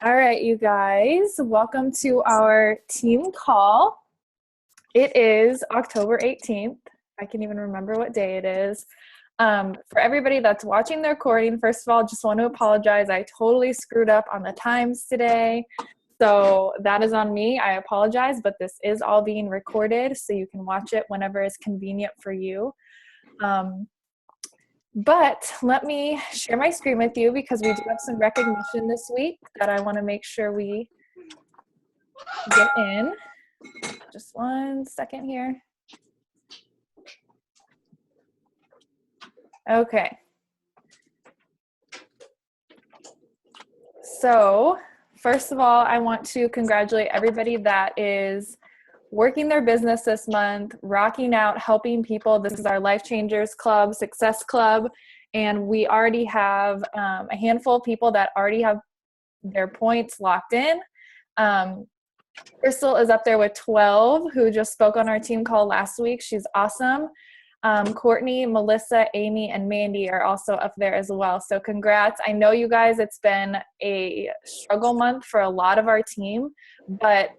All right, you guys, welcome to our team call. It is October 18th. I can even remember what day it is. For everybody that's watching the recording, first of all, just want to apologize. I totally screwed up on the times today. So that is on me. I apologize, but this is all being recorded so you can watch it whenever is convenient for you. But let me share my screen with you because we do have some recognition this week that I want to make sure we get in. Just one second here. Okay. So, first of all, I want to congratulate everybody that is working their business this month, rocking out, helping people. This is our Life Changers Club, Success Club, and we already have a handful of people that already have their points locked in. Crystal is up there with 12, who just spoke on our team call last week. She's awesome. Courtney, Melissa, Amy, and Mandy are also up there as well. So congrats. I know you guys, it's been a struggle month for a lot of our team, but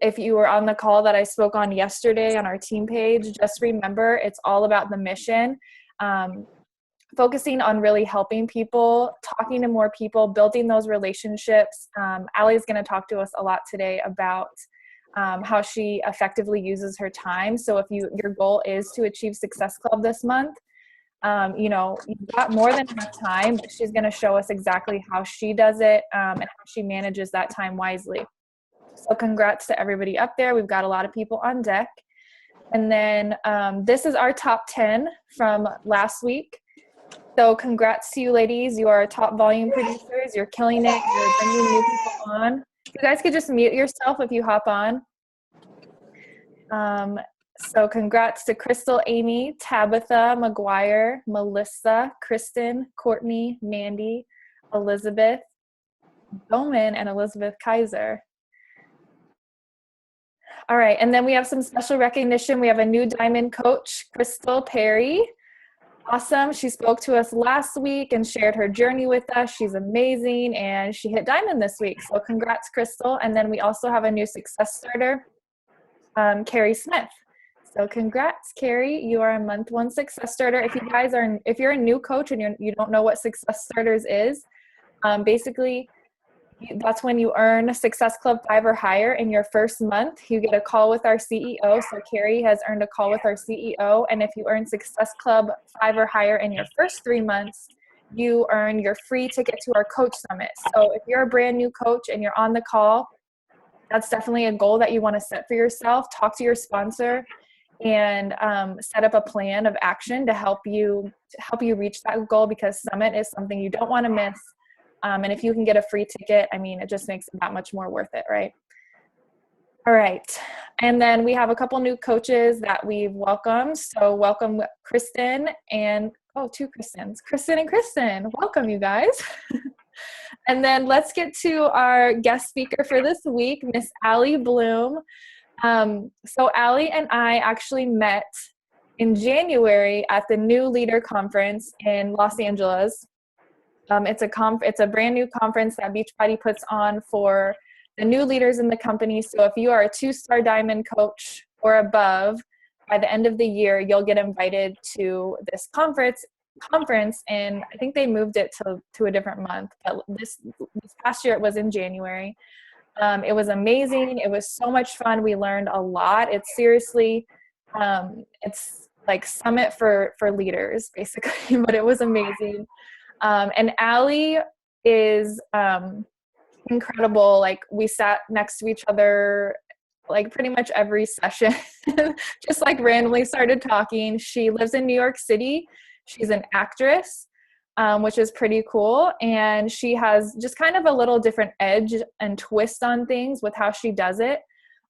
if you were on the call that I spoke on yesterday on our team page, just remember it's all about the mission. Focusing on really helping people, talking to more people, building those relationships. Aly is going to talk to us a lot today about how she effectively uses her time. So if your goal is to achieve Success Club this month, you've got more than enough time, but she's going to show us exactly how she does it and how she manages that time wisely. So congrats to everybody up there. We've got a lot of people on deck. And then this is our top 10 from last week. So congrats to you ladies. You are top volume producers. You're killing it. You're bringing new people on. You guys could just mute yourself if you hop on. So congrats to Crystal, Amy, Tabitha, McGuire, Melissa, Kristen, Courtney, Mandy, Elizabeth Bowman, and Elizabeth Kaiser. All right, and then we have some special recognition. We have a new diamond coach, Crystal Perry. Awesome. She spoke to us last week and shared her journey with us. She's amazing, and she hit diamond this week. So congrats, Crystal. And then we also have a new success starter, Carrie Smith. So congrats, Carrie. You are a month one success starter. If you're a new coach and you don't know what success starters is, basically that's when you earn Success Club 5 or higher in your first month. You get a call with our CEO. So Carrie has earned a call with our CEO. And if you earn Success Club 5 or higher in your first 3 months, you earn your free ticket to our coach summit. So if you're a brand new coach and you're on the call, that's definitely a goal that you want to set for yourself. Talk to your sponsor and set up a plan of action to help you reach that goal, because summit is something you don't want to miss. And if you can get a free ticket, I mean, it just makes it that much more worth it, right? All right. And then we have a couple new coaches that we've welcomed. So welcome Kristen and, two Kristens. Kristen and Kristen. Welcome, you guys. And then let's get to our guest speaker for this week, Miss Aly Bloom. So Aly and I actually met in January at the New Leader Conference in Los Angeles. It's a brand new conference that Beachbody puts on for the new leaders in the company. So if you are a 2-star diamond coach or above, by the end of the year, you'll get invited to this conference. And I think they moved it to a different month. But this past year, it was in January. It was amazing. It was so much fun. We learned a lot. It's seriously, it's like summit for leaders, basically, but it was amazing. And Aly is incredible. Like, we sat next to each other like pretty much every session, just like randomly started talking. She lives in New York City. She's an actress, which is pretty cool. And she has just kind of a little different edge and twist on things with how she does it.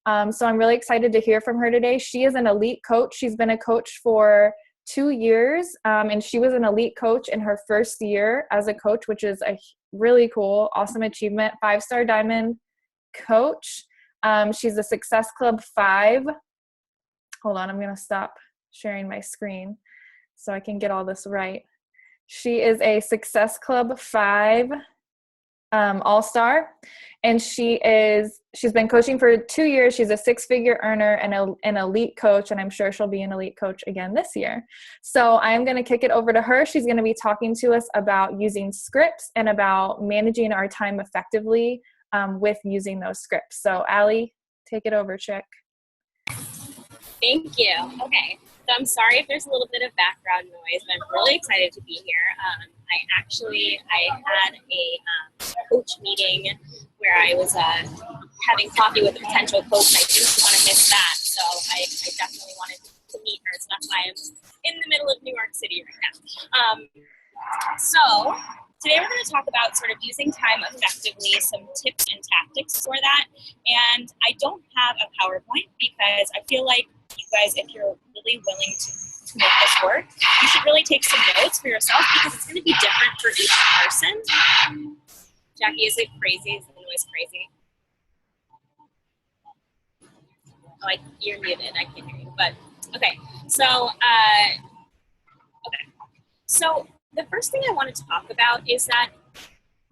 So I'm really excited to hear from her today. She is an elite coach. She's been a coach for 2 years, and she was an elite coach in her first year as a coach, which is a really cool, awesome achievement. 5-star diamond coach. She's a Success Club 5. Hold on, I'm going to stop sharing my screen so I can get all this right. She is a Success Club 5 all-star, and she's been coaching for 2 years. She's a 6-figure earner and an elite coach, and I'm sure she'll be an elite coach again this year. So I'm going to kick it over to her. She's going to be talking to us about using scripts and about managing our time effectively with using those scripts. So Aly, take it over, chick. Thank you. Okay, so I'm sorry if there's a little bit of background noise, but I'm really excited to be here. I had a coach meeting where I was having coffee with a potential coach, and I didn't want to miss that, so I definitely wanted to meet her, so that's why I'm in the middle of New York City right now. So today we're going to talk about sort of using time effectively, some tips and tactics for that, and I don't have a PowerPoint because I feel like you guys, if you're really willing to make this work, you should really take some notes for yourself because it's going to be different for each person. Jackie, is it crazy? Is the noise crazy? Oh, you're muted. I can't hear you. But okay. So, So the first thing I want to talk about is that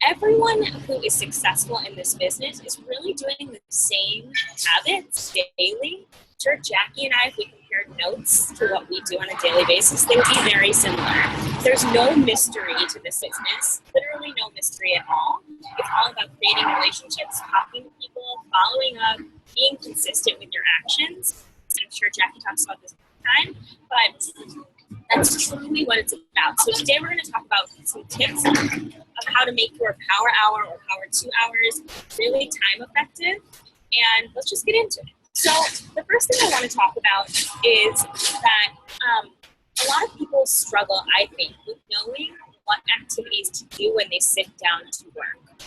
everyone who is successful in this business is really doing the same habits daily. Sure, Jackie and I, if we compared notes to what we do on a daily basis, they would be very similar. There's no mystery to this business, literally no mystery at all. It's all about creating relationships, talking to people, following up, being consistent with your actions. I'm sure Jackie talks about this all the time, but that's truly what it's about. So today we're going to talk about some tips of how to make your power hour or power 2 hours really time effective, and let's just get into it. So the first thing I want to talk about is that a lot of people struggle, I think, with knowing what activities to do when they sit down to work.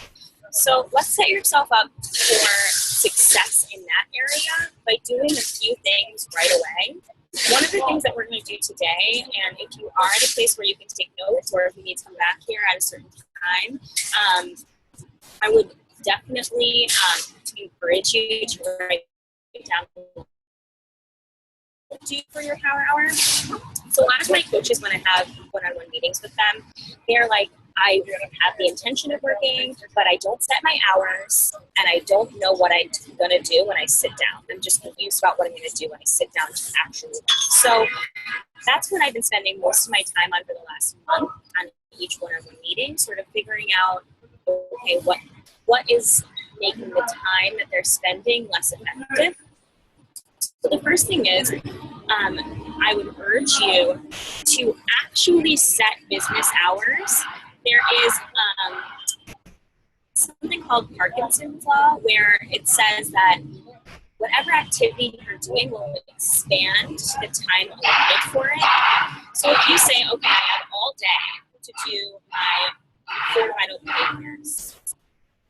So let's set yourself up for success in that area by doing a few things right away. One of the things that we're going to do today, and if you are at a place where you can take notes or if you need to come back here at a certain time, I would definitely encourage you to write down do for your power hour. So a lot of my coaches, when I have one-on-one meetings with them, they're like, I have the intention of working, but I don't set my hours, and I don't know what I'm going to do when I sit down. I'm just confused about what I'm going to do when I sit down to actually work. So that's what I've been spending most of my time on for the last month on each one-on-one meeting, sort of figuring out, okay, what is making the time that they're spending less effective. So the first thing is, I would urge you to actually set business hours. There is something called Parkinson's Law, where it says that whatever activity you're doing will expand to the time allotted for it. So if you say, okay, I have all day to do my 4 vital behaviors,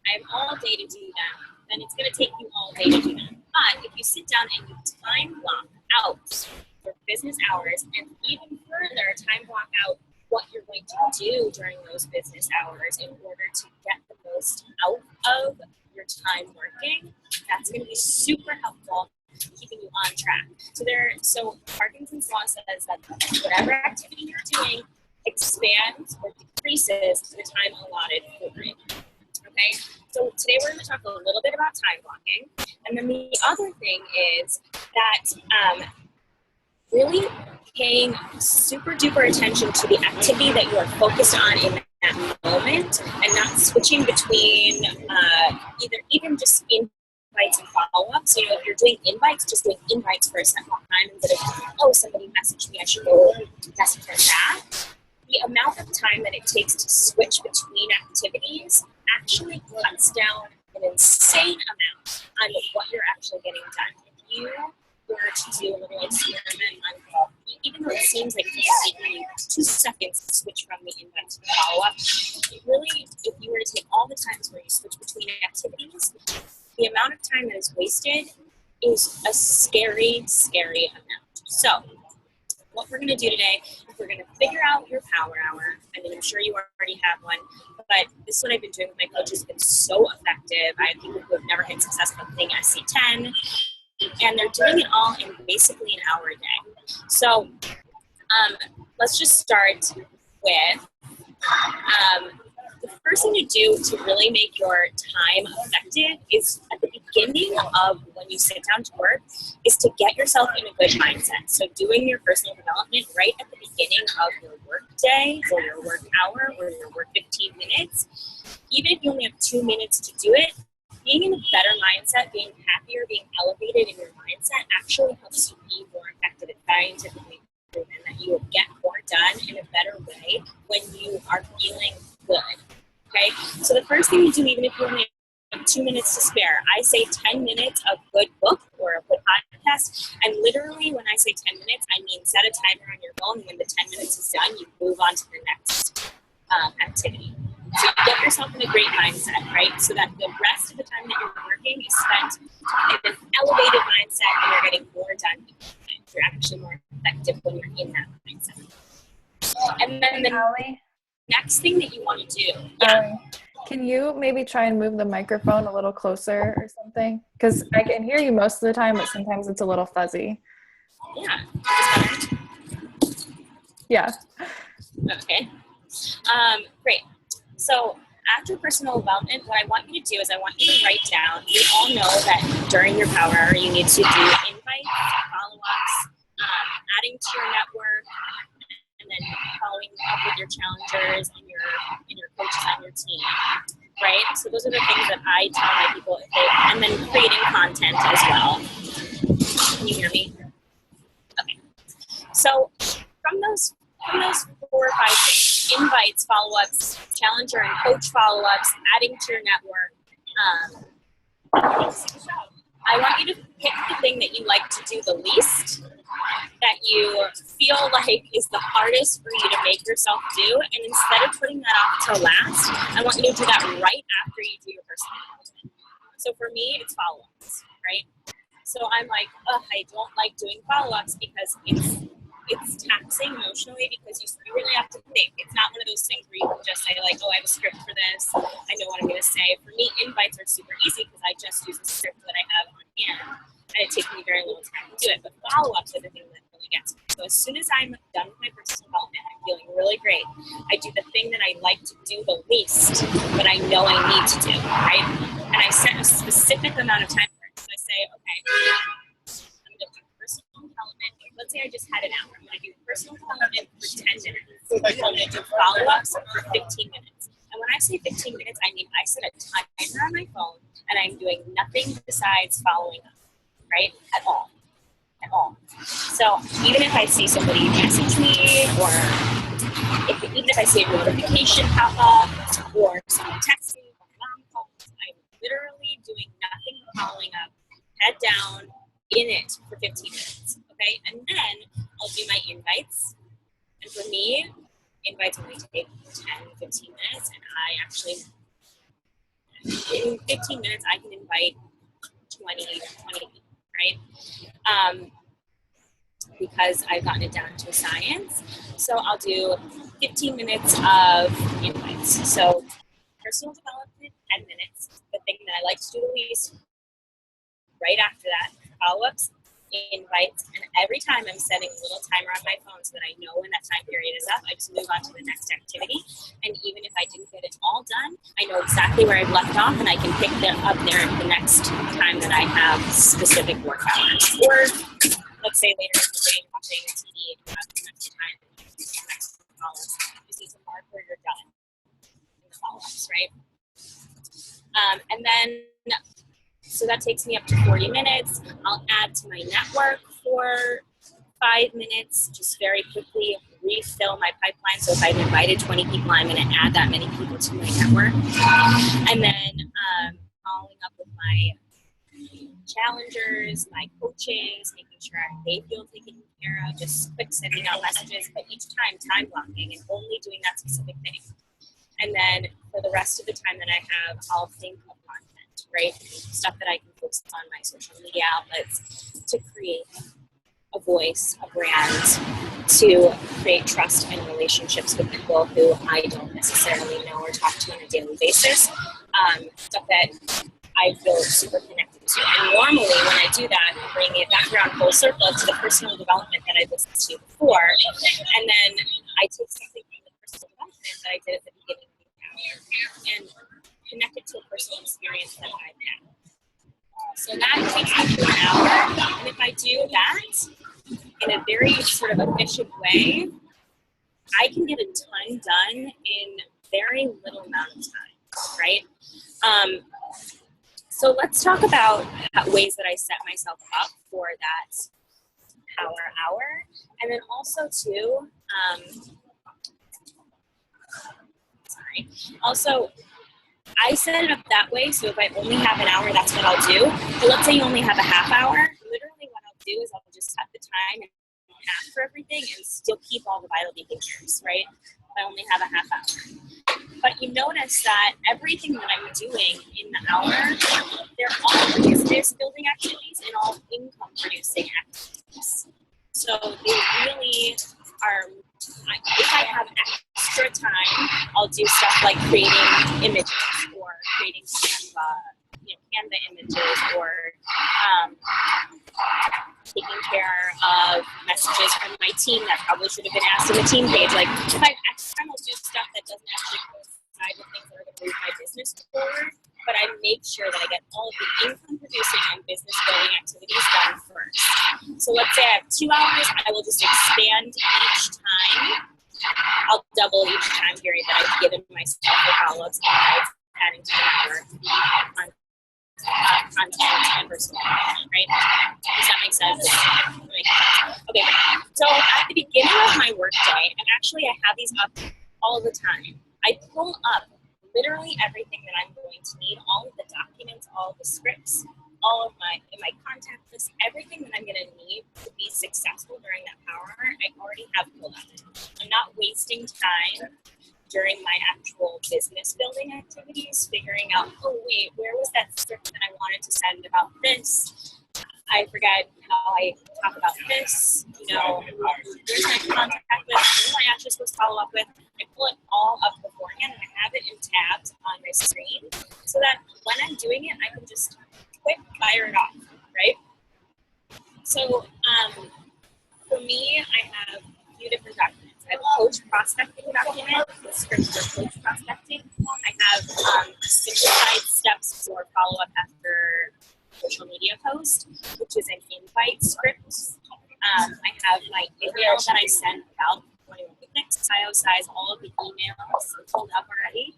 I have all day to do that, then it's going to take you all day to do that. But if you sit down and you time block out your business hours, and even further time block out what you're going to do during those business hours in order to get the most out of your time working, that's going to be super helpful keeping you on track. So Parkinson's Law says that whatever activity you're doing expands or decreases the time allotted for it. Okay, so today we're going to talk a little bit about time blocking. And then the other thing is that really paying super duper attention to the activity that you are focused on in that moment, and not switching between even just invites and follow-ups. You know, if you're doing invites, just doing invites for a set amount of time instead of, somebody messaged me, I should go message them back. The amount of time that it takes to switch between activities actually cuts down an insane amount on what you're actually getting done. If you were to do a little experiment on, even though it seems like it's taking you 2 seconds to switch from the invite to the follow-up, it really, if you were to take all the times where you switch between activities, the amount of time that is wasted is a scary, scary amount. So what we're going to do today is we're going to figure out your power hour. I mean, I'm sure you already have one, but this is what I've been doing with my coaches. It's been so effective. I have people who have never hit success playing SC10, and they're doing it all in basically an hour a day. So let's just start with the first thing to do to really make your time effective is at the beginning of when you sit down to work is to get yourself in a good mindset. So doing your personal development right at the beginning of your work day or your work hour or your work 15 minutes, even if you only have 2 minutes to do it, being in a better mindset, being happier, being elevated in your mindset actually helps you be more effective and scientifically proven that you will get more done in a better way when you are feeling good. Okay? So the first thing you do, even if you only have 2 minutes to spare, I say 10 minutes of good book or a good podcast. And literally when I say 10 minutes, I mean set a timer on your phone, and when the 10 minutes is done, you move on to the next activity. So you get yourself in a great mindset, right? So that the rest of the time that you're working is spent in an elevated mindset and you're getting more done. You're actually more effective when you're in that mindset. And then the next thing that you want to do. Can you maybe try and move the microphone a little closer or something? Because I can hear you most of the time, but sometimes it's a little fuzzy. Yeah. Yeah. Okay. Great. So after personal development, what I want you to do is I want you to write down, we all know that during your power hour, you need to do invites, follow-ups, adding to your network, and then following up with your challengers and your coaches on your team, right? So those are the things that I tell my people, and then creating content as well. Can you hear me? Okay. So from those 4 or 5 things, invites, follow-ups, challenger and coach follow-ups, adding to your network, I want you to pick the thing that you like to do the least, that you feel like is the hardest for you to make yourself do, and instead of putting that off till last, I want you to do that right after you do your personal development. So for me, it's follow-ups, right? So I'm like, I don't like doing follow-ups because it's taxing emotionally, because you really have to think. It's not one of those things where you can just say like, I have a script for this, I know what I'm going to say. For me, invites are super easy because I just use a script that I have on hand, and it takes me very little time to do it. But follow-ups are the thing that really gets me. So as soon as I'm done with my personal development, I'm feeling really great, I do the thing that I like to do the least, but I know I need to do, right? And I set a specific amount of time for it. So I say, okay, I'm going to do personal development. Let's say I just had an hour. I'm going to do personal development for 10 minutes. I'm going to do follow-ups for 15 minutes. And when I say 15 minutes, I mean I set a timer on my phone, and I'm doing nothing besides following up, right? At all. So even if I see somebody message me, or even if I see a notification pop up, or someone text me, or mom calls, I'm literally doing nothing but following up, head down, in it for 15 minutes. Okay, and then I'll do my invites. And for me, invites only take 10, 15 minutes, and I actually, in 15 minutes, I can invite 20 people, right? Because I've gotten it down to a science. So I'll do 15 minutes of invites. So personal development, 10 minutes. The thing that I like to do the least, right after that, follow-ups, invites, and every time I'm setting a little timer on my phone so that I know when that time period is up, I just move on to the next activity. And even if I didn't get it all done, I know exactly where I've left off, and I can pick that up there the next time that I have specific work hours. Or let's say later in the day, watching TV, and you have extra time, and you do some next follow-ups. You see some mark where you're done in the follow-ups, right? And then so that takes me up to 40 minutes. I'll add to my network for 5 minutes, just very quickly refill my pipeline. So if I've invited 20 people, I'm going to add that many people to my network. And then following up with my challengers, my coaches, making sure they feel taken care of, just quick sending out messages, but each time blocking and only doing that specific thing. And then for the rest of the time that I have, I'll think of content, right? Stuff that I can focus on my social media outlets to create a voice, a brand, to create trust and relationships with people who I don't necessarily know or talk to on a daily basis. Stuff that I feel super connected to. And normally when I do that, I'm bringing it back around full circle to the personal development that I listened to before. And then I take something from the personal development that I did at the beginning of the hour, and connect it to a personal experience that I've had. So that takes me to an hour. And if I do that in a very sort of efficient way, I can get a ton done in very little amount of time, right? So let's talk about ways that I set myself up for that power hour. And then also too, also I set it up that way, so if I only have an hour, that's what I'll do. But let's say you only have a half hour, literally what I'll do is I'll just set the time and half for everything and still keep all the vital behaviors, right? I only have a half hour. But you notice that everything that I'm doing in the hour, they're all business building activities and all income producing activities. So they really are, if I have extra time, I'll do stuff like creating images or creating Canva images or taking care of messages from my team that probably should have been asked in the team page. Like if I have extra time, I'll do stuff that doesn't actually coincide with things that are going to move my business forward. But I make sure that I get all of the income producing and business building activities done first. So let's say I have 2 hours, I will just expand each time. I'll double each time period that I've given myself for follow-ups and adding to the network content and personal, right? Does that make sense? Okay, so at the beginning of my workday, and actually I have these up all the time, I pull up literally everything that I'm going to need, all of the documents, all of the scripts, all of my contact list, everything that I'm going to need to be successful during that power hour, I already have pulled up. I'm not wasting time during my actual business building activities, figuring out, oh wait, where was that script that I wanted to send about this? I forget how I talk about this, where's my contact list, who am I actually supposed to follow up with? I pull it all up beforehand and I have it in tabs on my screen so that when I'm doing it, I can just quick fire it off, right? So for me, I have a few different documents. I have a coach prospecting document, the script for coach prospecting. I have simplified steps for follow-up after social media post, which is an invite script. I have my email that I send about 21 picnics, IO size, all of the emails pulled up already.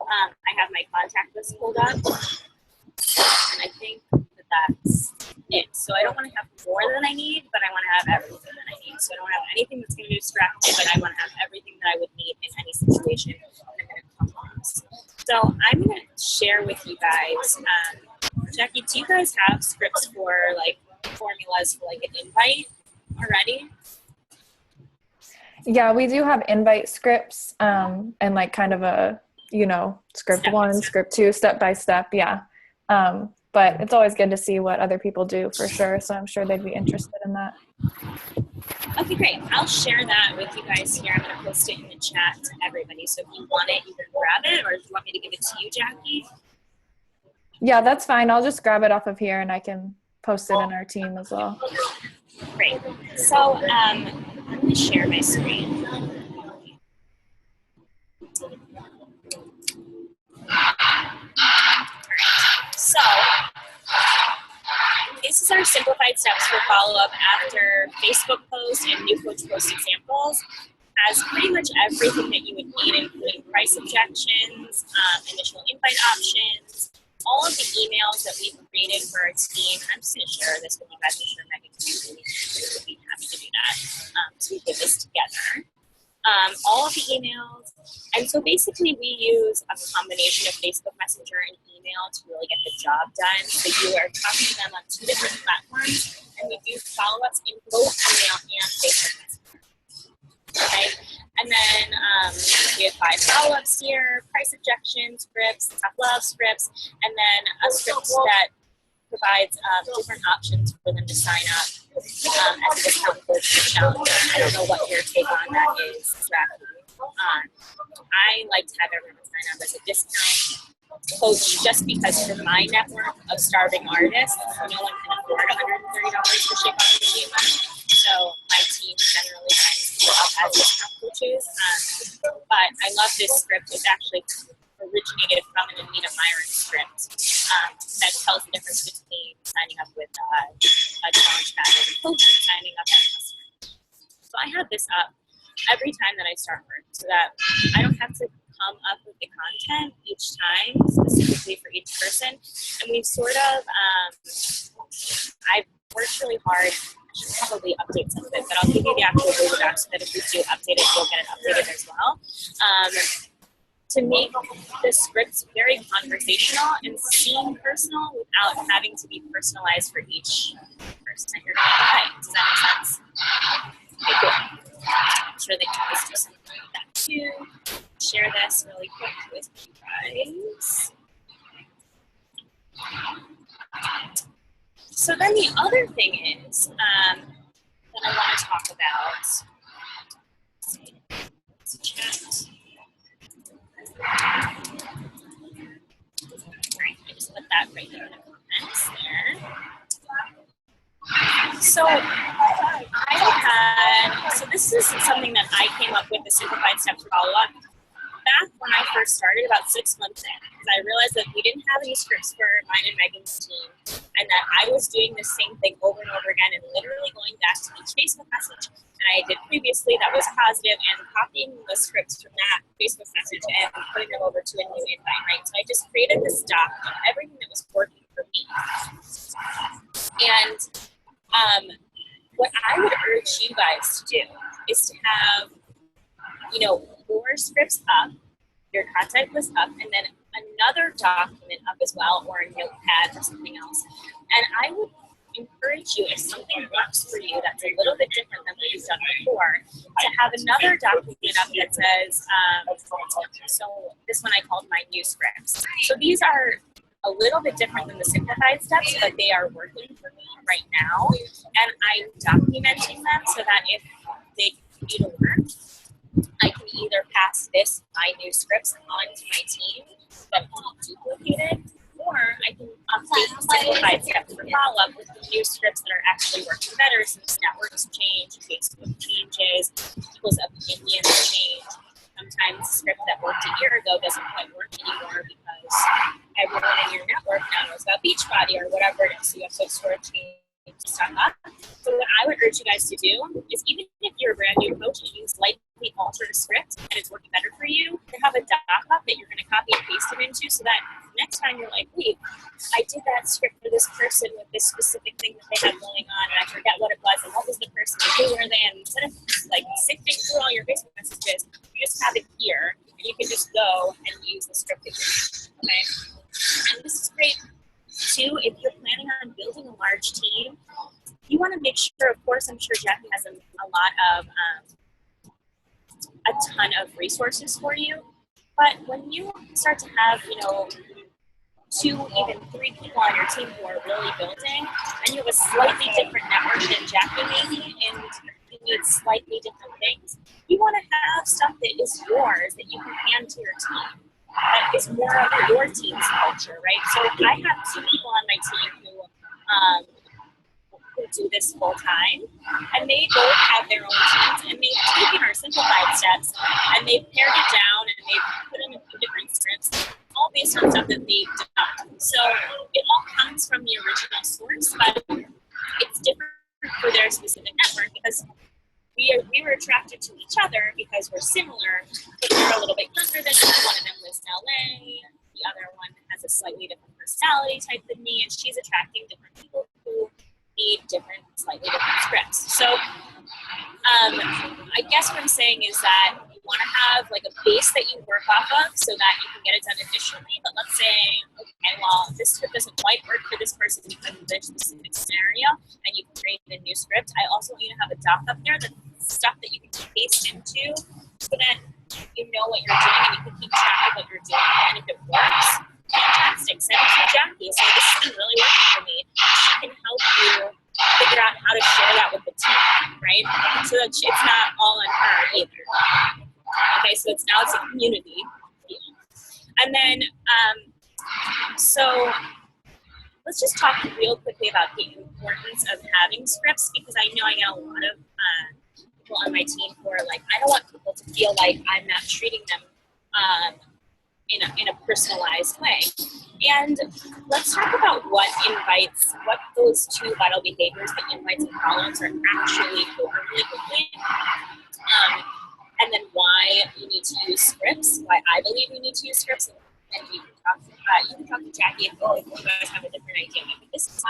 I have my contact list pulled up. And I think that's it. So I don't want to have more than I need, but I want to have everything that I need. So I don't have anything that's going to distract me, but I want to have everything that I would need in any situation that I'm going to come across. So I'm going to share with you guys, Jackie, do you guys have scripts for like formulas for like an invite already? Yeah, we do have invite scripts and like kind of a, script step 1, script 2, step by step. Yeah. But it's always good to see what other people do for sure. So I'm sure they'd be interested in that. Okay, great. I'll share that with you guys here. I'm going to post it in the chat to everybody. So if you want it, you can grab it, or do you want me to give it to you, Jackie? Yeah, that's fine. I'll just grab it off of here and I can post it in our team as well. Great. So I'm going to share my screen. So this is our simplified steps for follow-up after Facebook post and new coach post examples. Has pretty much everything that you would need, including price objections, initial invite options, all of the emails that we've created for our team. I'm just going to share this with you guys. I'm sure Megan would be happy to do that. So we did this together. All of the emails. And so basically we use a combination of Facebook Messenger and email to really get the job done. So you are talking to them on 2 different platforms, and we do follow-ups in both email and Facebook Messenger. Okay, and then we have 5 follow-ups here, price objection scripts, tough love scripts, and then a script that provides different options for them to sign up as a discount code for the challenge. I don't know what your take on that is, Jackie. I like to have everyone sign up as a discount coach just because for my network of starving artists, no one can afford $130 for Shape Up and Shima. So my team generally signs people up as discount coaches. But I love this script. It's actually originated from an Anita Myron script that tells the difference between signing up with a launchpad as a coach and signing up as a customer. So I have this up every time that I start work so that I don't have to come up with the content each time specifically for each person. And we've sort of, I've worked really hard. I should probably update some of it, but I'll give you the actual Rolodex so that if we do update it, you'll get it updated as well. To make the scripts very conversational and seem personal without having to be personalized for each person that you're going to write. Does that make sense? Okay, cool. I'm sure they can always do something like that too. Share this really quick with you guys. So then the other thing is that I want to talk about. Let's chat. Right, I just put that right there in the comments there. So this is something that I came up with, the simplified steps follow-up, back when I first started about 6 months in, because I realized that we didn't have any scripts for mine and Megan's team, and that I was doing the same thing over and over again and literally going back to each Facebook message. And I did previously that was positive, and copying the scripts from that Facebook message and putting them over to a new invite, right? So I just created this doc of everything that was working for me. And what I would urge you guys to do is to have, your scripts up, your content list up, and then another document up as well, or a notepad or something else. And I would encourage you, if something works for you that's a little bit different than what you've done before, to have another document up that says, so this one I called my new scripts. So these are a little bit different than the simplified steps, but they are working for me right now. And I'm documenting them so that if they continue to work, I can either pass my new scripts on to my team that can be duplicated, or I can update the simplified steps for follow-up with the new scripts that are actually working better since networks change, Facebook changes, people's opinions change. Sometimes the script that worked a year ago doesn't quite work anymore because everyone in your network now knows about Beachbody or whatever it is. So you have to sort of change stuff up. So what I would urge you guys to do is, even if you're a brand new coach and you slightly alter a script and it's working better for you, to have a doc up that you're going to copy and paste it into, so that next time you're like, wait, I did that script for this person with this specific thing that they had going on, and I forget what it was, and what was the person, and who were they, and instead of like sifting through all your Facebook messages, you just have it here, and you can just go and use the script again, okay? And this is great too if you're planning on building a large team. You want to make sure, of course, I'm sure Jackie has a lot of a ton of resources for you, but when you start to have 2, even 3 people on your team who are really building, and you have a slightly different network than Jackie maybe, and you need slightly different things, you want to have stuff that is yours that you can hand to your team, that is more of your team's culture, right? So I have 2 people on my team who do this full time, and they both have their own teams, and they've taken our simplified steps and they've pared it down and they've put in a few different scripts, all based on stuff that they've done. So it all comes from the original source, but it's different for their specific network because we were attracted to each other because we're similar, but we're a little bit younger than me. One of them lives in LA, the other one has a slightly different personality type than me, and she's attracting different people who need different, slightly different scripts. So I guess what I'm saying is that you want to have like a base that you work off of so that you can get it done efficiently. But let's say, okay, well, this script doesn't quite work for this person because of this specific scenario, and you create a new script. I also want you to have a doc up there that's stuff that you can paste into so that you know what you're doing and you can keep track of what you're doing. And if it works, fantastic. Send it to Jackie. So this has been really working for me. She can help you figure out how to share that with the team, right? So that it's not all on her either. Okay, so it's a community deal. And then, so let's just talk real quickly about the importance of having scripts, because I know I get a lot of people on my team who are like, I don't want people to feel like I'm not treating them in a personalized way. And let's talk about what those two vital behaviors, the invites and follow-ups, are actually for really quickly. And then why you need to use scripts, why I believe you need to use scripts, and you can talk to Jackie if you guys have a different idea. But this is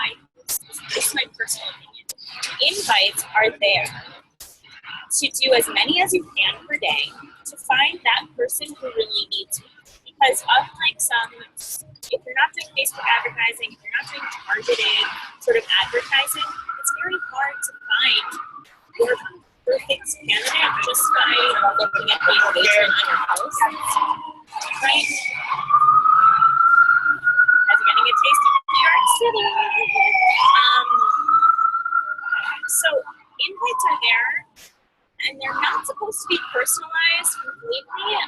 my personal opinion. Invites are there to do as many as you can per day to find that person who really needs you. Because unlike if you're not doing Facebook advertising, if you're not doing targeted sort of advertising, it's very hard to find your perfect candidate just by looking at the engagement on your posts, right? As you're getting a taste of New York City. So invites are there, and they're not supposed to be personalized completely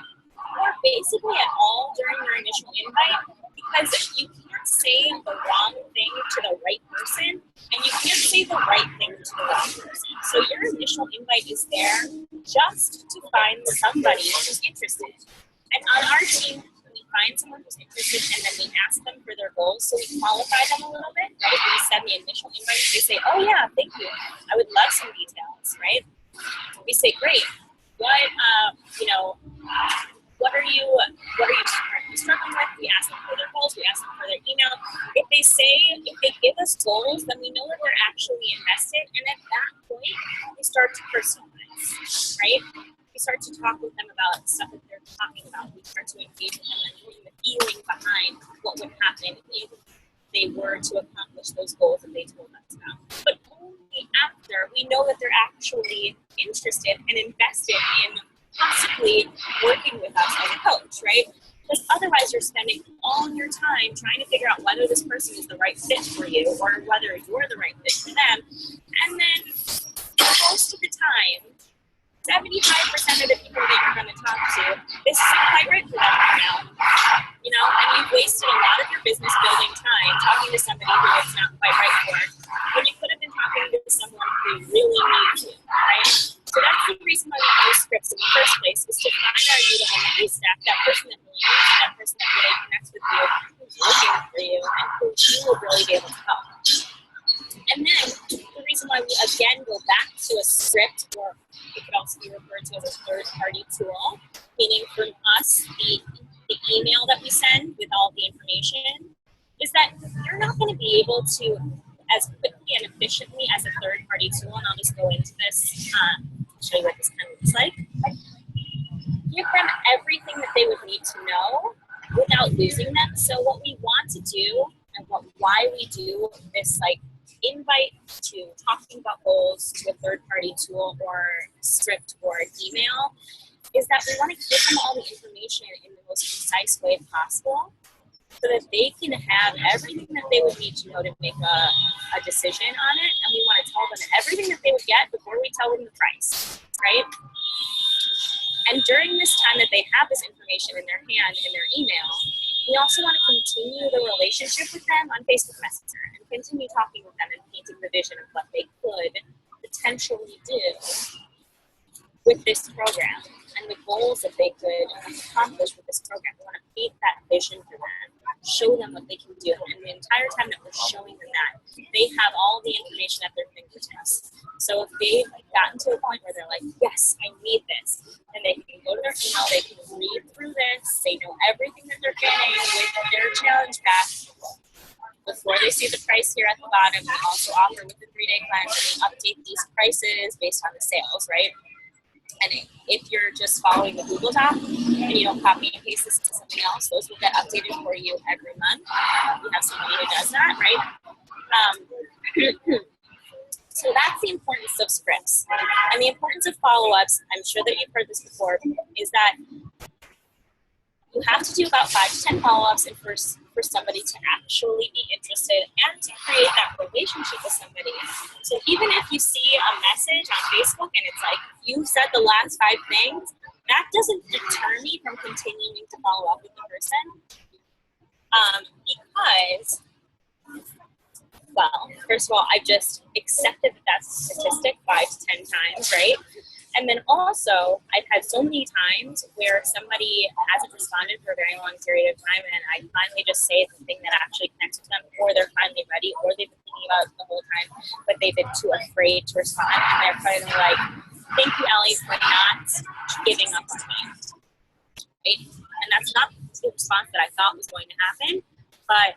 or basically at all during your initial invite, because you can't say the wrong thing to the right person, and you can't say the right thing to the wrong person. So your initial invite is there just to find somebody who's interested. And on our team, we find someone who's interested, and then we ask them for their goals. So we qualify them a little bit, right? We send the initial invite, they say, oh yeah, thank you, I would love some details, right? We say, great, what are you struggling with? We ask them for their goals, we ask them for their email. If they give us goals, then we know that they're actually invested, and at that point, we start to personalize, right? We start to talk with them about stuff that they're talking about. We start to engage with them and bring the feeling behind what would happen if they were to accomplish those goals that they told us about. But only after we know that they're actually interested and invested in possibly working with us as a coach, right? Because otherwise you're spending all your time trying to figure out whether this person is the right fit for you or whether you're the right fit for them. And then most of the time, 75% of the people that you're going to talk to, this isn't quite right for them right now. And you've wasted a lot of your business building time talking to somebody who it's not quite right for, when you could have been talking to someone who really needs you, right? So that's the reason why we use scripts in the first place, is to find our needle in the haystack, that person that really needs you, that person that really connects with you, who's looking for you, and who you will really be able to help. And then the reason why we again go back to a script, or it could also be referred to as a third-party tool, meaning from us, the email that we send with all the information, is that you're not going to be able to, as quickly and efficiently as a third-party tool, and I'll just go into this, show you what this kind of looks like, give them everything that they would need to know without losing them. So what we want to do, and why we do this invite to talking about goals to a third-party tool or script or email, is that we want to give them all the information in the most concise way possible, so that they can have everything that they would need to know to make a decision on it. And we want to tell them everything that they would get before we tell them the price, right? And during this time that they have this information in their hand, in their email, we also want to continue the relationship with them on Facebook Messenger and continue talking with them and painting the vision of what they could potentially do with this program and the goals that they could accomplish with this program. We want to paint that vision for them, show them what they can do, and the entire time that we're showing them that, they have all the information at their fingertips. So if they've gotten to a point where they're like, yes, I need this, and they can go to their email, they can read through this, they know everything that they're getting with their challenge pack. Before they see the price here at the bottom, we also offer with the 3-day plan, we update these prices based on the sales, right? And if you're just following the Google Doc and you don't copy and paste this to something else, those will get updated for you every month. We have somebody who does that, right? So that's the importance of scripts. And the importance of follow-ups, I'm sure that you've heard this before, is that you have to do about 5 to 10 follow-ups for somebody to actually be interested and to create that relationship with somebody. So even if you see a message on Facebook and it's like, you said the last 5 things, that doesn't deter me from continuing to follow up with the person. Because, well, first of all, I just accepted that that's a statistic 5 to 10 times, right? And then also, I've had so many times where somebody hasn't responded for a very long period of time, and I finally just say the thing that actually connects with them, or they're finally ready, or they've been thinking about it the whole time, but they've been too afraid to respond. And they're finally like, thank you, Aly, for not giving up on me. Right? And that's not the response that I thought was going to happen, but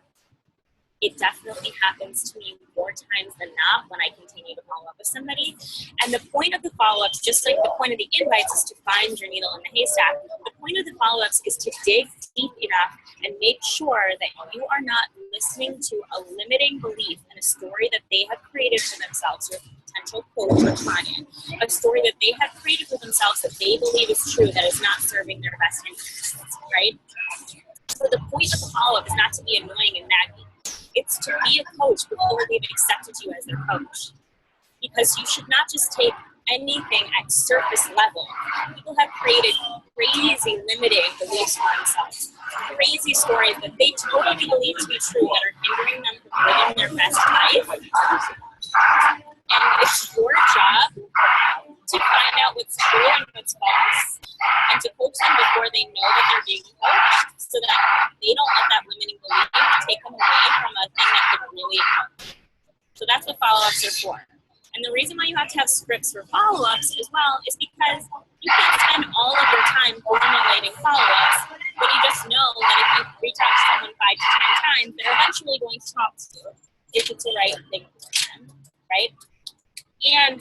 it definitely happens to me more times than not when I continue to follow up with somebody. And the point of the follow-ups, just like the point of the invites, is to find your needle in the haystack. The point of the follow-ups is to dig deep enough and make sure that you are not listening to a limiting belief in a story that they have created for themselves, or potential coach or client, a story that they have created for themselves that they believe is true, that is not serving their best interests, right? So the point of the follow-up is not to be annoying and naggy. It's to be a coach before they've accepted you as their coach. Because you should not just take anything at surface level. People have created crazy limiting beliefs for themselves, crazy stories that they totally believe to be true that are hindering them from living their best life. And it's your job to find out what's true and what's false, and to coach them before they know that they're being coached, so that they don't let that limiting belief take them away from a thing that could really help. So that's what follow-ups are for. And the reason why you have to have scripts for follow-ups as well is because you can't spend all of your time formulating follow-ups, but you just know that if you reach out to someone 5 to 10 times, they're eventually going to talk to you if it's the right thing for them, right? And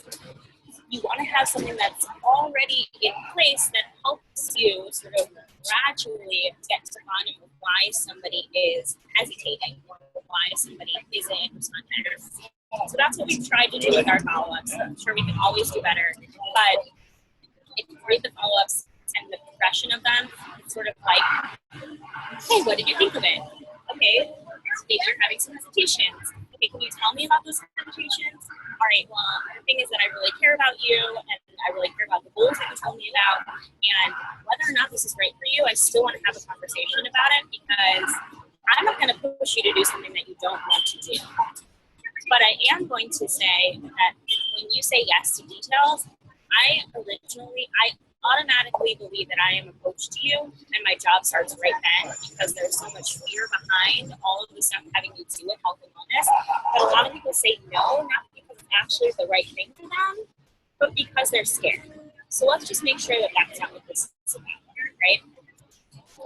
you want to have something that's already in place that helps you sort of gradually get to the bottom of why somebody is hesitating, or why somebody isn't responding. So that's what we've tried to do with our follow-ups. I'm sure we can always do better, but if you read the follow-ups and the progression of them, it's sort of like, hey, what did you think of it? Okay, maybe you're having some hesitations. Okay, can you tell me about those hesitations? All right, well, the thing is that I really care about you, and I really care about the goals that you told me about, and whether or not this is right for you, I still want to have a conversation about it, because I'm not going to push you to do something that you don't want to do. But I am going to say that when you say yes to details, I automatically believe that I am a coach to you, and my job starts right then, because there's so much fear behind all of the stuff having to do with health and wellness. But a lot of people say no, not because it's actually the right thing for them, but because they're scared. So let's just make sure that that's not what this is about, right?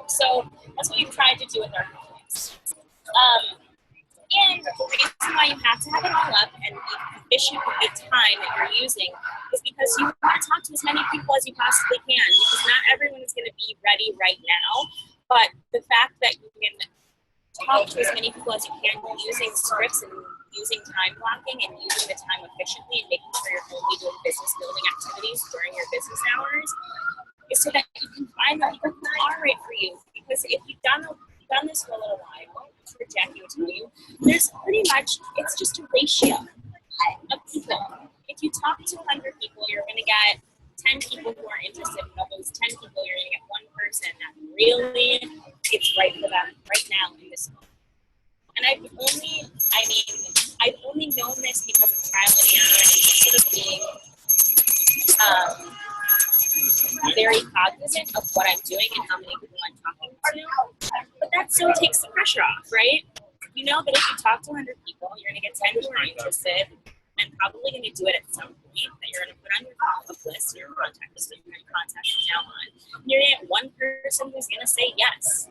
So that's what we've tried to do with our clients. And the reason why you have to have it all up and be efficient with the time that you're using is because you want to talk to as many people as you possibly can, because not everyone is going to be ready right now. But the fact that you can talk to as many people as you can using scripts and using time blocking and using the time efficiently and making sure you're only doing business building activities during your business hours is so that you can find the people who are right for you. Because if you've done this for a little while, for Jackie will tell you, there's pretty much, it's just a ratio of people. If you talk to 100 people, you're going to get 10 people who are interested. And of those 10 people, you're going to get one person that really is right for them right now in this moment. And I've only known this because of trial and error and sort of being very cognizant of what I'm doing and how many people I'm talking to. But that still takes the pressure off, right? You know that if you talk to 100 people, you're going to get 10 who are interested, and probably going to do it at some point that you're going to put on your follow-up list, your contact list that you're going to contact from now on. And you're going to get one person who's going to say yes.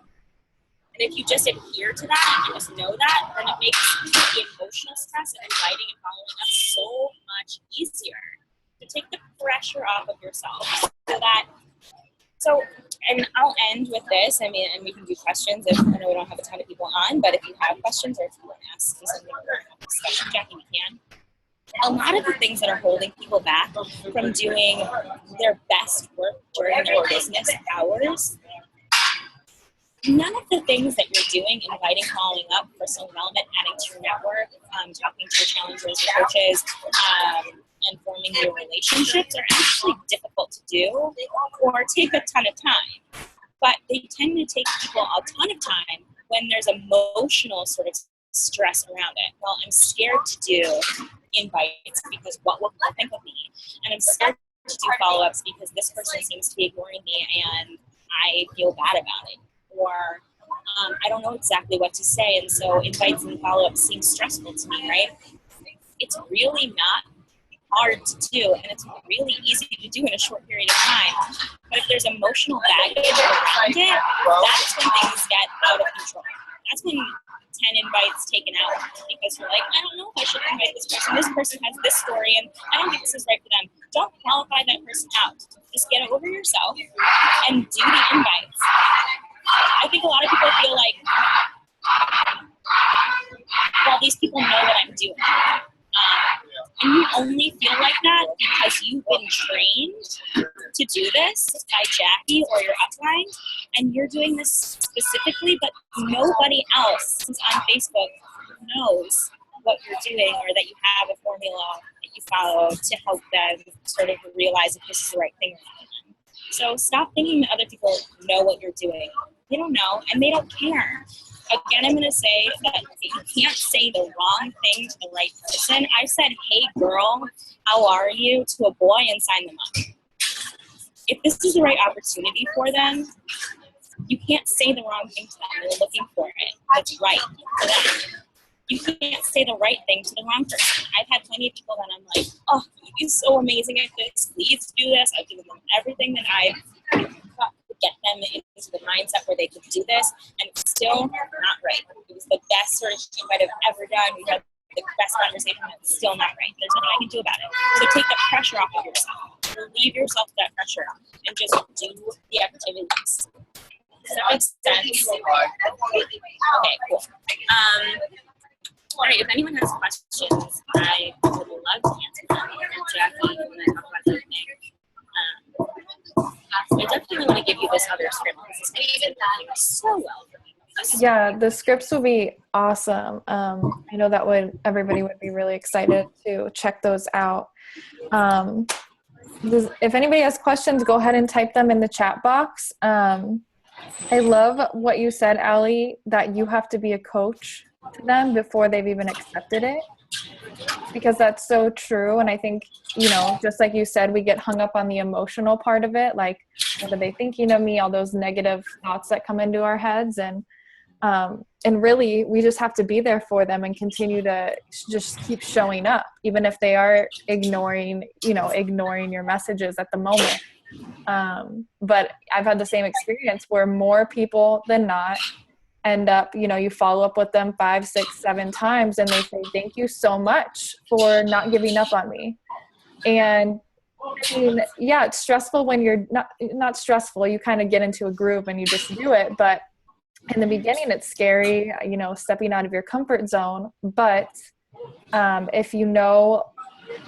And if you just adhere to that and just know that, then it makes the emotional stress of inviting and following up so much easier. To take the pressure off of yourself, and I'll end with this. And we can do questions if, I know we don't have a ton of people on, but if you have questions or if you want to ask me something about the discussion, Jackie, we can. A lot of the things that are holding people back from doing their best work during their business hours, none of the things that you're doing, inviting, following up, personal development, adding to your network, talking to your challengers and coaches, and forming new relationships are actually difficult to do or take a ton of time. But they tend to take people a ton of time when there's emotional sort of stress around it. Well, I'm scared to do invites because what will people think of me? And I'm scared to do follow-ups because this person seems to be ignoring me and I feel bad about it. Or I don't know exactly what to say, and so invites and follow-ups seem stressful to me, right? It's really not hard to do, and it's really easy to do in a short period of time. But if there's emotional baggage around it, that's when things get out of control. That's when 10 invites taken out because you're like, I don't know if I should invite this person. This person has this story, and I don't think this is right for them. Don't qualify that person out. Just get over yourself and do the invites. I think a lot of people feel like, well, these people know what I'm doing. And you only feel like that because you've been trained to do this by Jackie or your upline, and you're doing this specifically, but nobody else on Facebook knows what you're doing or that you have a formula that you follow to help them sort of realize if this is the right thing for them. So stop thinking that other people know what you're doing. They don't know, and they don't care. Again, I'm going to say that you can't say the wrong thing to the right person. I said, hey, girl, how are you, to a boy and sign them up. If this is the right opportunity for them, you can't say the wrong thing to them. They're looking for it. That's right for them. You can't say the right thing to the wrong person. I've had plenty of people that I'm like, oh, you're so amazing at this. Please do this. I've given them everything that I've got to get them into the mindset where they could do this, and it's still not right. It was the best sort of thing I might have ever done. We had the best conversation, and it's still not right. There's nothing I can do about it. So take the pressure off of yourself. Relieve yourself of that pressure and just do the activities. Does that make sense? Okay, cool. All right, if anyone has questions, I would love to answer them. And Jackie, when I talk about everything, I definitely want to give you this other script because it's going to be so well for me. Yeah, the scripts will be awesome. I know that everybody would be really excited to check those out. If anybody has questions, go ahead and type them in the chat box. I love what you said, Aly, that you have to be a coach to them before they've even accepted it, because that's so true. And I think, just like you said, we get hung up on the emotional part of it. Like, what are they thinking of me? All those negative thoughts that come into our heads. And really, we just have to be there for them and continue to just keep showing up, even if they are ignoring your messages at the moment. But I've had the same experience where more people than not end up, you follow up with them 5, 6, 7 times and they say, thank you so much for not giving up on me. And I mean, yeah, it's stressful when you're not stressful. You kind of get into a groove and you just do it. But in the beginning, it's scary, stepping out of your comfort zone. But if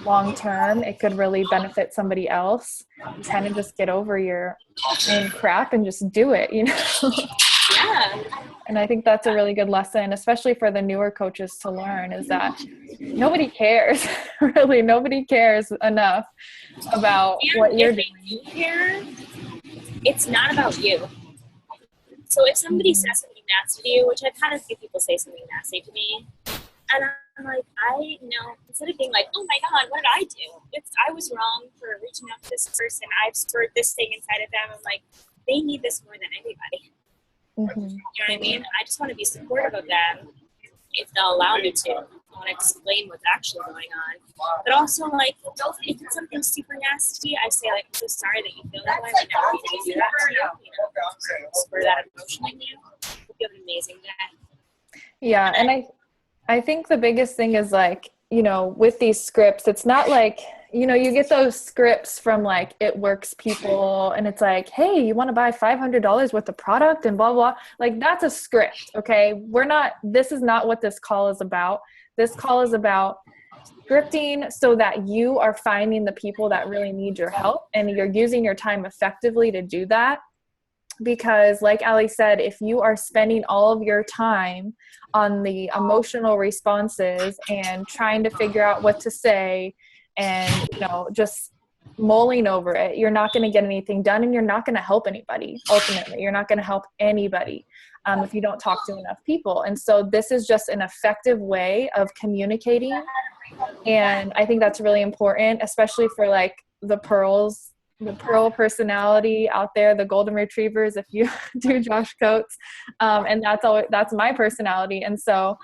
long term, it could really benefit somebody else, you kind of just get over your own crap and just do it, Yeah. And I think that's a really good lesson, especially for the newer coaches to learn, is that nobody cares. Really, nobody cares enough about what you're doing. If they do care, it's not about you. So if somebody says something nasty to you, which I've had a few people say something nasty to me, and I'm like, instead of being like, oh my God, what did I do? I was wrong for reaching out to this person. I've stored this thing inside of them. I'm like, they need this more than anybody. Mm-hmm. You know what I mean? I just want to be supportive of them if they'll allow me to. I want to explain what's actually going on. But also, like, if it's something super nasty, I say, like, I'm so sorry that you feel that way. I never mean to do that to you. Spur that emotion in you. Hope you have an amazing day. Yeah, and I think the biggest thing is, like, with these scripts, it's not like, you get those scripts from like It Works people, and it's like, hey, you want to buy $500 worth of product and blah, blah. Like, that's a script. Okay. This is not what this call is about. This call is about scripting so that you are finding the people that really need your help, and you're using your time effectively to do that. Because like Aly said, if you are spending all of your time on the emotional responses and trying to figure out what to say and, just mulling over it, you're not going to get anything done, and you're not going to help anybody. Ultimately, you're not going to help anybody if you don't talk to enough people. And so this is just an effective way of communicating. And I think that's really important, especially for like the pearl personality out there, the golden retrievers, if you do Josh Coates. And that's my personality. And so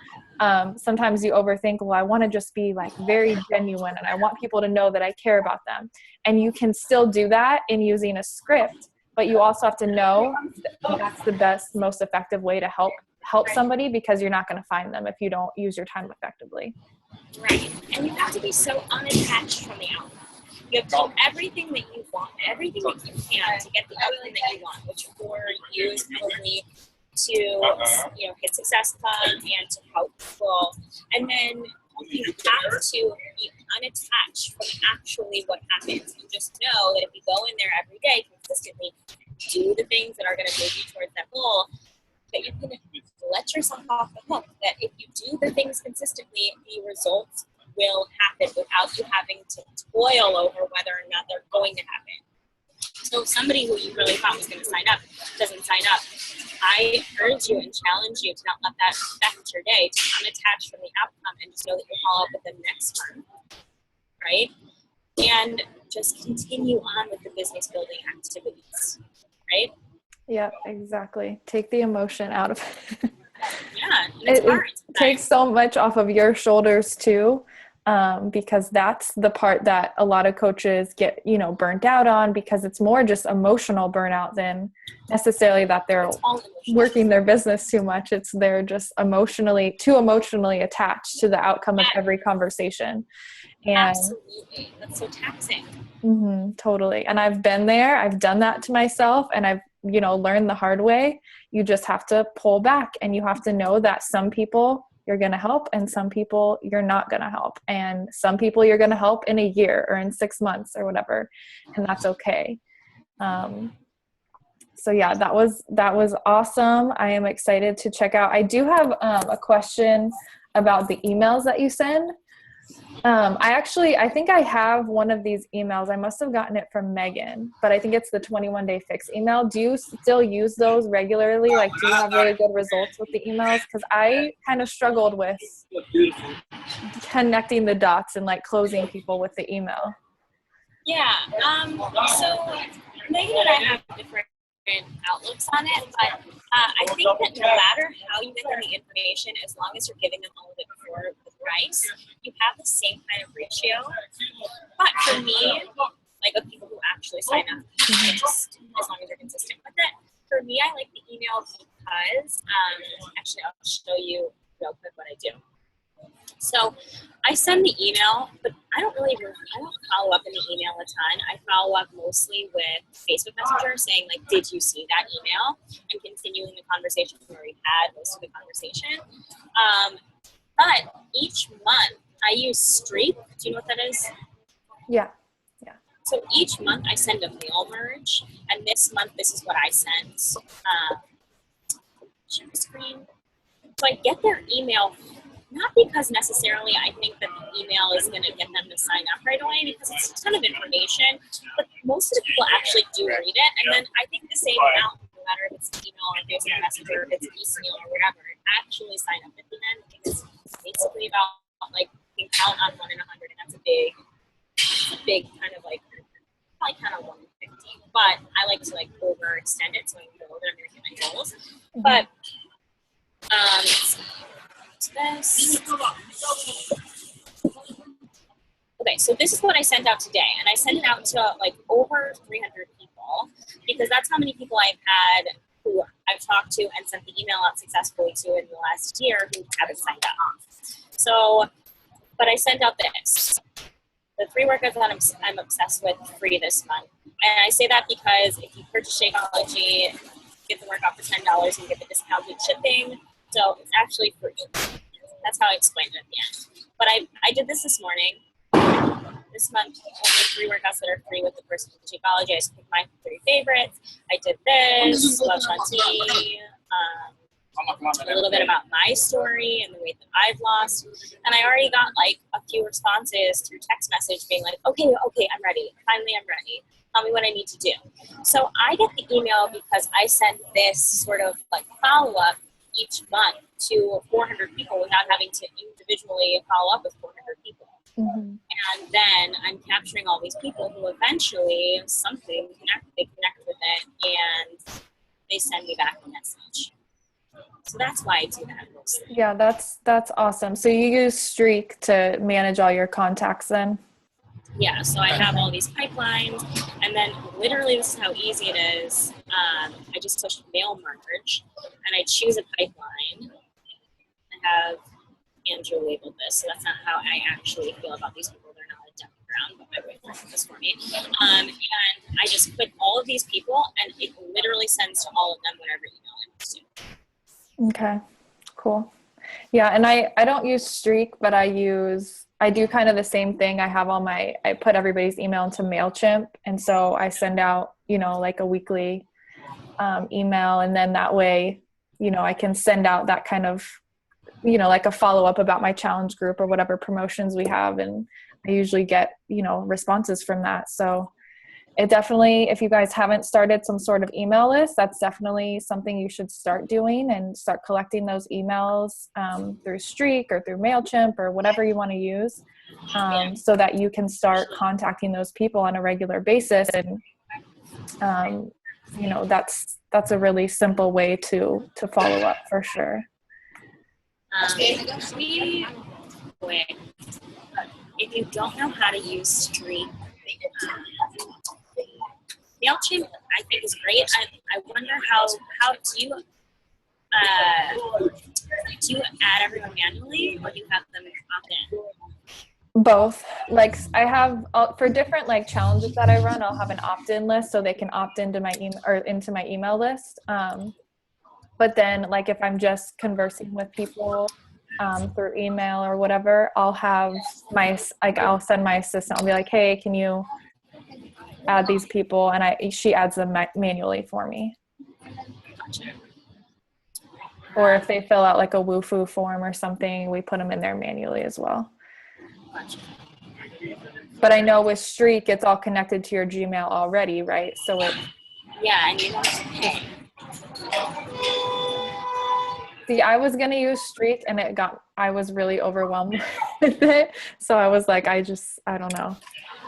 sometimes you overthink, well, I want to just be like very genuine and I want people to know that I care about them. And you can still do that in using a script, but you also have to know that that's the best, most effective way to help somebody, because you're not going to find them if you don't use your time effectively. Right. And you have to be so unattached from the outcome. You have to do everything that you want, everything that you can to get the outcome that you want, which for you is probably to hit success club and to help people. And then you have to be unattached from actually what happens. You just know that if you go in there every day consistently, do the things that are going to move you towards that goal, that you can let yourself off the hook, that if you do the things consistently, the results will happen without you having to toil over whether or not they're going to happen. So if somebody who you really thought was going to sign up doesn't sign up, I urge you and challenge you to not let that affect your day, to unattach from the outcome and just know that you'll follow up with them next month, right? And just continue on with the business building activities, right? Yeah, exactly. Take the emotion out of it. Yeah, it's hard. It takes so much off of your shoulders too, because that's the part that a lot of coaches get, burnt out on, because it's more just emotional burnout than necessarily that they're working their business too much. It's they're just too emotionally attached to the outcome of every conversation. And absolutely, that's so taxing. Totally. And I've been there. I've done that to myself, and I've learned the hard way. You just have to pull back, and you have to know that some people you're going to help and some people you're not going to help, and some people you're going to help in a year or in 6 months or whatever, and that's okay. So yeah, that was awesome. I am excited to check out. I do have a question about the emails that you send. I think I have one of these emails. I must have gotten it from Megan, but I think it's the 21-day fix email. Do you still use those regularly? Like, do you have really good results with the emails? Because I kind of struggled with connecting the dots and like closing people with the email. Yeah. So Megan and I have different outlooks on it, but I think that no matter how you get them the information, as long as you're giving them all of it for the price, you have the same kind of ratio. But for me, like of people who actually sign up, just as long as you're consistent with it, for me, I like the email because, actually, I'll show you real quick what I do. So I send the email, but I don't follow up in the email a ton. I follow up mostly with Facebook Messenger saying, like, did you see that email? And continuing the conversation where we had most of the conversation. But each month I use Streak. Do you know what that is? Yeah. So each month I send a mail merge, and this month this is what I sent. Share the screen. So I get their email, not because necessarily I think that the email is going to get them to sign up right away, because it's a ton of information, but most of the people actually do read it, and then I think the same amount, no matter if it's email or Facebook Messenger, if it's email or whatever, actually sign up at the end, because it's basically about like you count on 1 in 100, and that's a big kind of like, probably count on 1 in 50, but I like to like overextend it so I know that I'm going to hit my goals. But this. Okay, so this is what I sent out today, and I sent it out to like over 300 people, because that's how many people I've had who I've talked to and sent the email out successfully to in the last year who haven't signed up. So, but I sent out this. The 3 workouts that I'm obsessed with free this month. And I say that because if you purchase Shakeology, get the workout for $10 and get the discounted shipping. So it's actually free. That's how I explained it at the end. But I did this morning. This month, only 3 workouts that are free with the person from Shakeology. I just picked my 3 favorites. I did this, Love Shanti, a little bit about my story and the weight that I've lost. And I already got like a few responses through text message being like, okay, I'm ready. Finally, I'm ready. Tell me what I need to do. So I get the email because I send this sort of like follow-up each month to 400 people without having to individually follow up with 400 people. And then I'm capturing all these people who eventually they connect with it and they send me back a message. So that's why I do that mostly. Yeah, that's awesome. So you use Streak to manage all your contacts then? Yeah, so I have all these pipelines, and then literally this is how easy it is. I just push mail merge, and I choose a pipeline. I have Andrew labeled this, so that's not how I actually feel about these people. They're not a dummy ground, but my boyfriend did this for me. And I just click all of these people, and it literally sends to all of them whatever email I'm pursuing. Okay, cool. Yeah, and I don't use Streak, but I do kind of the same thing. I put everybody's email into MailChimp, and so I send out, like a weekly email, and then that way, I can send out that kind of, like a follow-up about my challenge group or whatever promotions we have, and I usually get, responses from that. So it definitely, if you guys haven't started some sort of email list, that's definitely something you should start doing, and start collecting those emails through Streak or through MailChimp or whatever you want to use, so that you can start contacting those people on a regular basis. And, that's a really simple way to follow up for sure. If you don't know how to use Streak, MailChimp I think is great. I wonder how do you add everyone manually, or do you have them opt in? Both. Like I have for different like challenges that I run, I'll have an opt-in list so they can opt into my email or into my email list. But then like if I'm just conversing with people through email or whatever, I'll send my assistant. I'll be like, hey, can you add these people? And she adds them manually for me. Gotcha. Or if they fill out like a Wufoo form or something, we put them in there manually as well. Gotcha. But I know with Streak, it's all connected to your Gmail already, right? So yeah, and you don't have to pay. See, I was going to use Streak and I was really overwhelmed with it. So I was like, I don't know.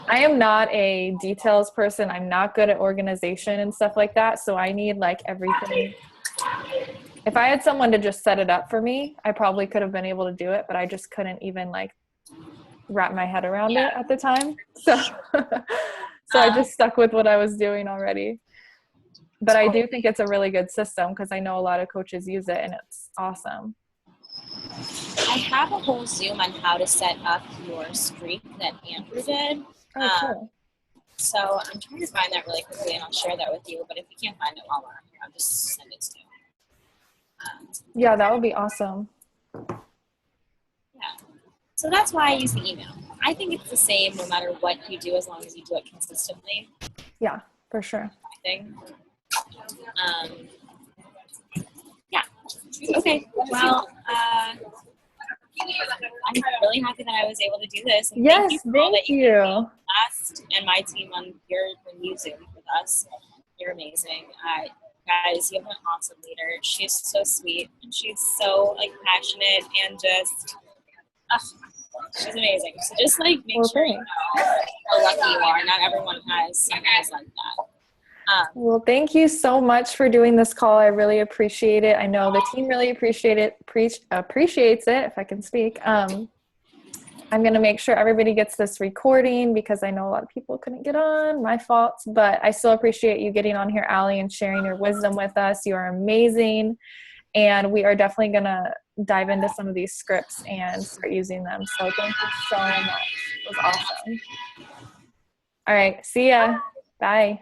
I am not a details person. I'm not good at organization and stuff like that. So I need like everything. If I had someone to just set it up for me, I probably could have been able to do it, but I just couldn't even like wrap my head around it at the time. So, I just stuck with what I was doing already. But I do think it's a really good system because I know a lot of coaches use it and it's awesome. I have a whole Zoom on how to set up your Streak that Andrew did. Oh, cool. So I'm trying to find that really quickly and I'll share that with you. But if you can't find it while we're on here, I'll just send it to you. Yeah, that would be awesome. Yeah. So that's why I use the email. I think it's the same no matter what you do as long as you do it consistently. Yeah, for sure. I think. Yeah. Okay. Well, I'm really happy that I was able to do this. And yes, thank you for all that you did last and my team when you Zoom with us. You're amazing. Guys, you have an awesome leader. She's so sweet and she's so like passionate and just she's amazing. So just like make sure you know how lucky you are. Not everyone has someone who's like that. Well, thank you so much for doing this call. I really appreciate it. I know the team really appreciates it, if I can speak. I'm going to make sure everybody gets this recording because I know a lot of people couldn't get on, my fault, but I still appreciate you getting on here, Aly, and sharing your wisdom with us. You are amazing. And we are definitely going to dive into some of these scripts and start using them. So thank you so much. It was awesome. All right. See ya. Bye.